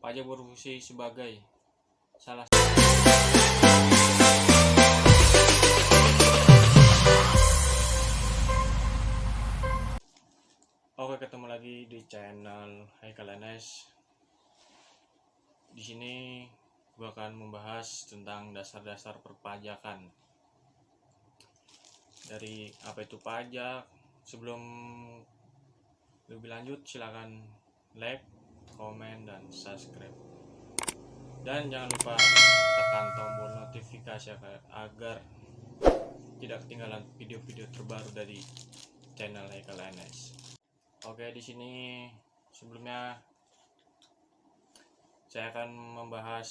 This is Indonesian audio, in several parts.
Pajak berfungsi sebagai salah Oke, ketemu lagi di channel Haikal NS. Di sini gue akan membahas tentang dasar-dasar perpajakan. Dari apa itu pajak. Sebelum lebih lanjut, silakan like, komen, dan subscribe. Dan jangan lupa tekan tombol notifikasi agar tidak ketinggalan video-video terbaru dari channel Haikal NS. Oke, di sini sebelumnya saya akan membahas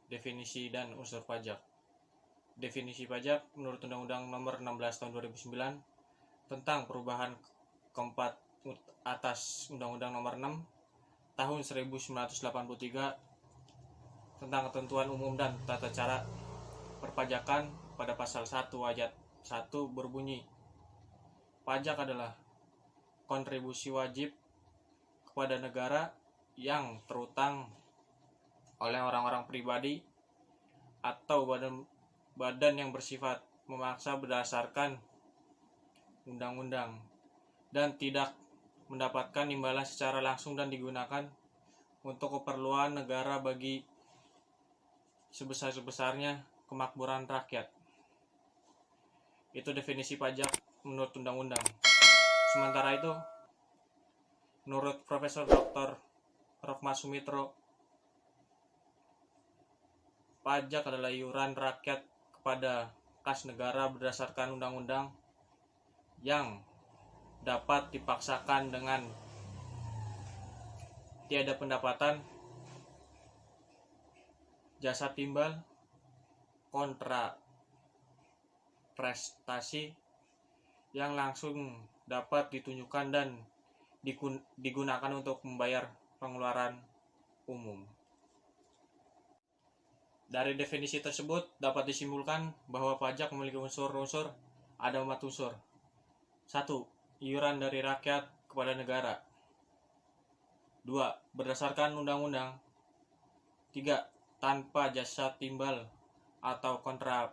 definisi dan unsur pajak. Definisi pajak menurut Undang-Undang Nomor 16 Tahun 2009 tentang perubahan keempat atas Undang-Undang Nomor 6 Tahun 1983 tentang ketentuan umum dan tata cara perpajakan pada pasal 1 ayat 1 berbunyi, pajak adalah kontribusi wajib kepada negara yang terutang oleh orang-orang pribadi atau badan yang bersifat memaksa berdasarkan undang-undang dan tidak mendapatkan imbalan secara langsung dan digunakan untuk keperluan negara bagi sebesar-besarnya kemakmuran rakyat. Itu definisi pajak menurut undang-undang. Sementara itu, menurut Profesor Dr. Rohmat Sumitro, pajak adalah iuran rakyat kepada kas negara berdasarkan undang-undang yang dapat dipaksakan dengan tiada pendapatan, jasa timbal, kontra prestasi yang langsung dapat ditunjukkan dan digunakan untuk membayar pengeluaran umum. Dari definisi tersebut dapat disimpulkan bahwa pajak memiliki unsur-unsur, ada 4 unsur. 1. Iuran dari rakyat kepada negara. 2. Berdasarkan undang-undang. 3. Tanpa jasa timbal atau kontra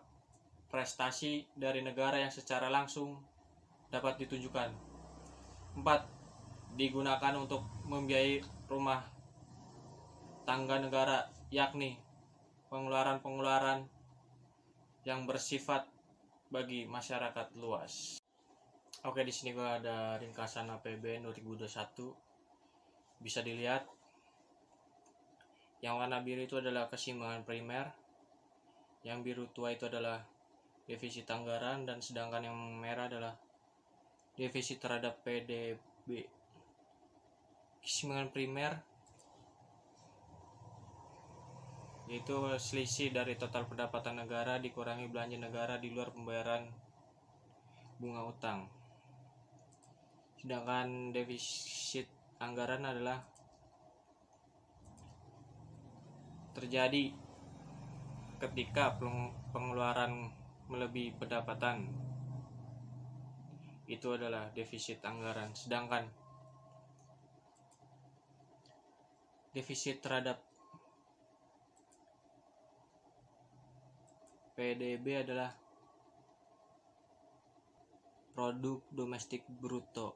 prestasi dari negara yang secara langsung dapat ditunjukkan. 4. Digunakan untuk membiayai rumah tangga negara, yakni pengeluaran-pengeluaran yang bersifat bagi masyarakat luas. Oke, di sini gua ada ringkasan APBN 2021. Bisa dilihat. Yang warna biru itu adalah keseimbangan primer. Yang biru tua itu adalah defisit anggaran, dan sedangkan yang merah adalah defisit terhadap PDB. Keseimbangan primer yaitu selisih dari total pendapatan negara dikurangi belanja negara di luar pembayaran bunga utang. Sedangkan defisit anggaran adalah terjadi ketika pengeluaran melebihi pendapatan. Itu adalah defisit anggaran. Sedangkan defisit terhadap PDB adalah produk domestik bruto.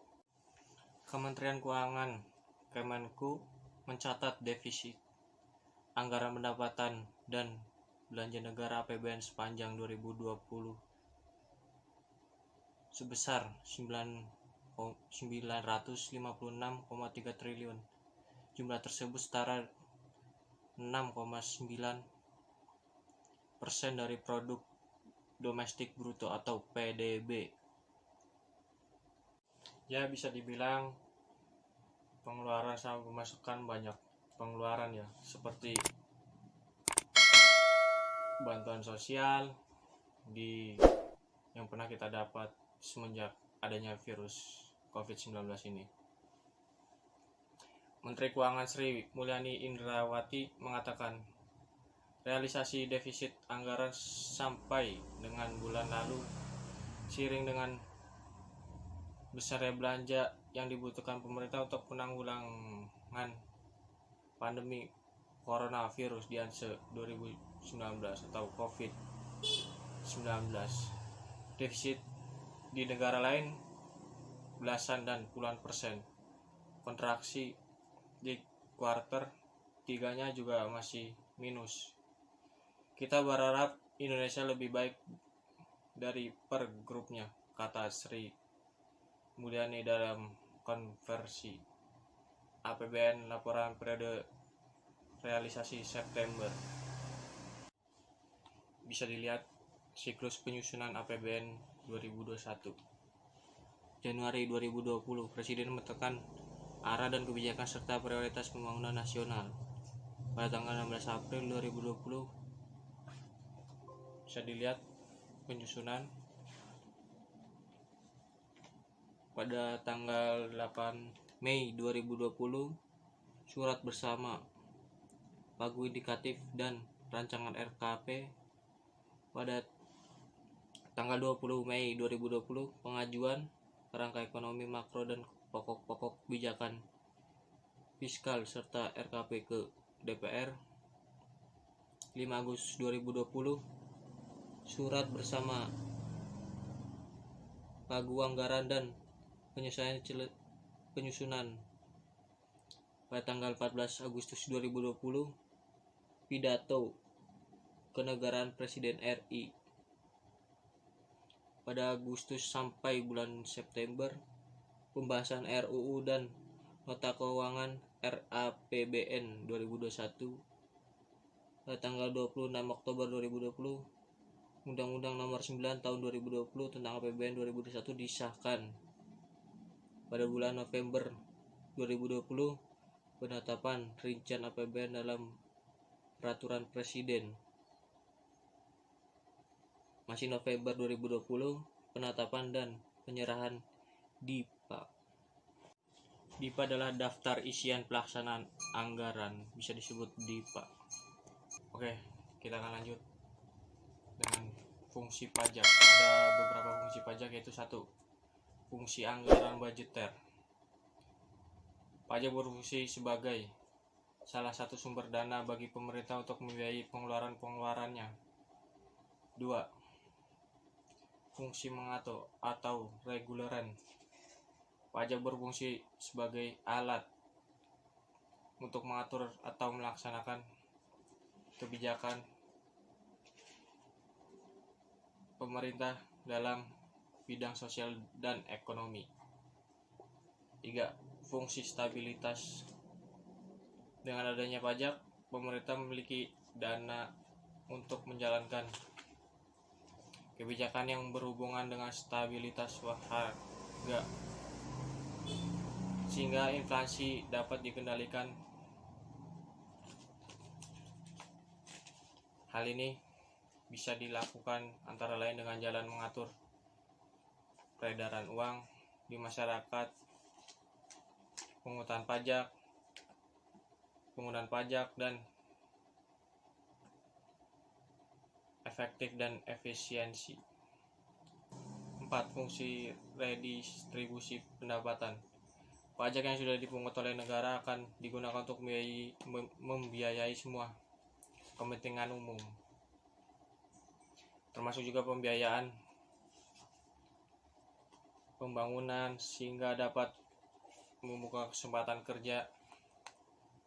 Kementerian Keuangan Kemenku mencatat defisit anggaran pendapatan dan belanja negara APBN sepanjang 2020 sebesar 956,3 triliun. Jumlah tersebut setara 6,9% dari produk domestik bruto atau PDB. Ya, bisa dibilang pengeluaran sama pemasukan banyak pengeluaran ya, seperti bantuan sosial yang pernah kita dapat semenjak adanya virus COVID-19 ini. Menteri Keuangan Sri Mulyani Indrawati mengatakan realisasi defisit anggaran sampai dengan bulan lalu seiring dengan besarnya belanja yang dibutuhkan pemerintah untuk penanggulangan pandemi coronavirus Dianse 2019 atau COVID-19. Defisit di negara lain belasan dan puluhan persen. Kontraksi di kuarter 3-nya juga masih minus. Kita berharap Indonesia lebih baik dari per grupnya, kata Sri Mulyani dalam konversi APBN laporan periode realisasi September. Bisa dilihat siklus penyusunan APBN 2021. Januari 2020, Presiden menekan arah dan kebijakan serta prioritas pembangunan nasional. Pada tanggal 16 April 2020 bisa dilihat penyusunan. Pada tanggal 8 Mei 2020 surat bersama pagu indikatif dan rancangan RKP. Pada tanggal 20 Mei 2020 pengajuan kerangka ekonomi makro dan pokok-pokok kebijakan fiskal serta RKP ke DPR. 5 Agustus 2020 surat bersama pagu anggaran dan penyusunan. Pada tanggal 14 Agustus 2020 pidato kenegaraan Presiden RI. Pada Agustus sampai bulan September pembahasan RUU dan nota keuangan RAPBN 2021. Pada tanggal 26 Oktober 2020 Undang-Undang Nomor 9 Tahun 2020 tentang APBN 2021 disahkan. Pada bulan November 2020 penetapan rincian APBN dalam peraturan Presiden. Masih November 2020 penetapan dan penyerahan DIPA. DIPA adalah daftar isian pelaksanaan anggaran, bisa disebut DIPA. Oke, kita akan lanjut dengan fungsi pajak. Ada beberapa fungsi pajak, yaitu 1. Fungsi anggaran budgeter. Pajak berfungsi sebagai salah satu sumber dana bagi pemerintah untuk membiayai pengeluaran-pengeluarannya. 2. Fungsi mengatur atau reguleran. Pajak berfungsi sebagai alat untuk mengatur atau melaksanakan kebijakan pemerintah dalam bidang sosial dan ekonomi. 3. Fungsi stabilitas. Dengan adanya pajak, pemerintah memiliki dana untuk menjalankan kebijakan yang berhubungan dengan stabilitas harga, sehingga inflasi dapat dikendalikan. Hal ini bisa dilakukan antara lain dengan jalan mengatur peredaran uang di masyarakat, penggunaan pajak, dan efektif dan efisiensi. 4. Fungsi redistribusi pendapatan. Pajak yang sudah dipungut oleh negara akan digunakan untuk membiayai semua kepentingan umum, termasuk juga pembiayaan pembangunan, sehingga dapat membuka kesempatan kerja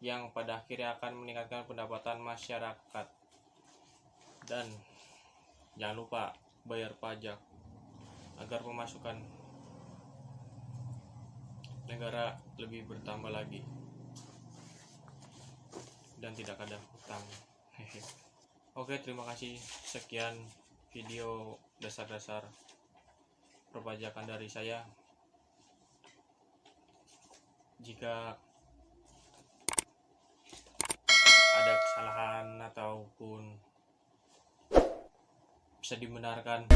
yang pada akhirnya akan meningkatkan pendapatan masyarakat. Dan jangan lupa bayar pajak agar pemasukan negara lebih bertambah lagi dan tidak ada hutang. Oke, terima kasih. Sekian video dasar-dasar perpajakan dari saya. Jika ada kesalahan ataupun bisa dibenarkan,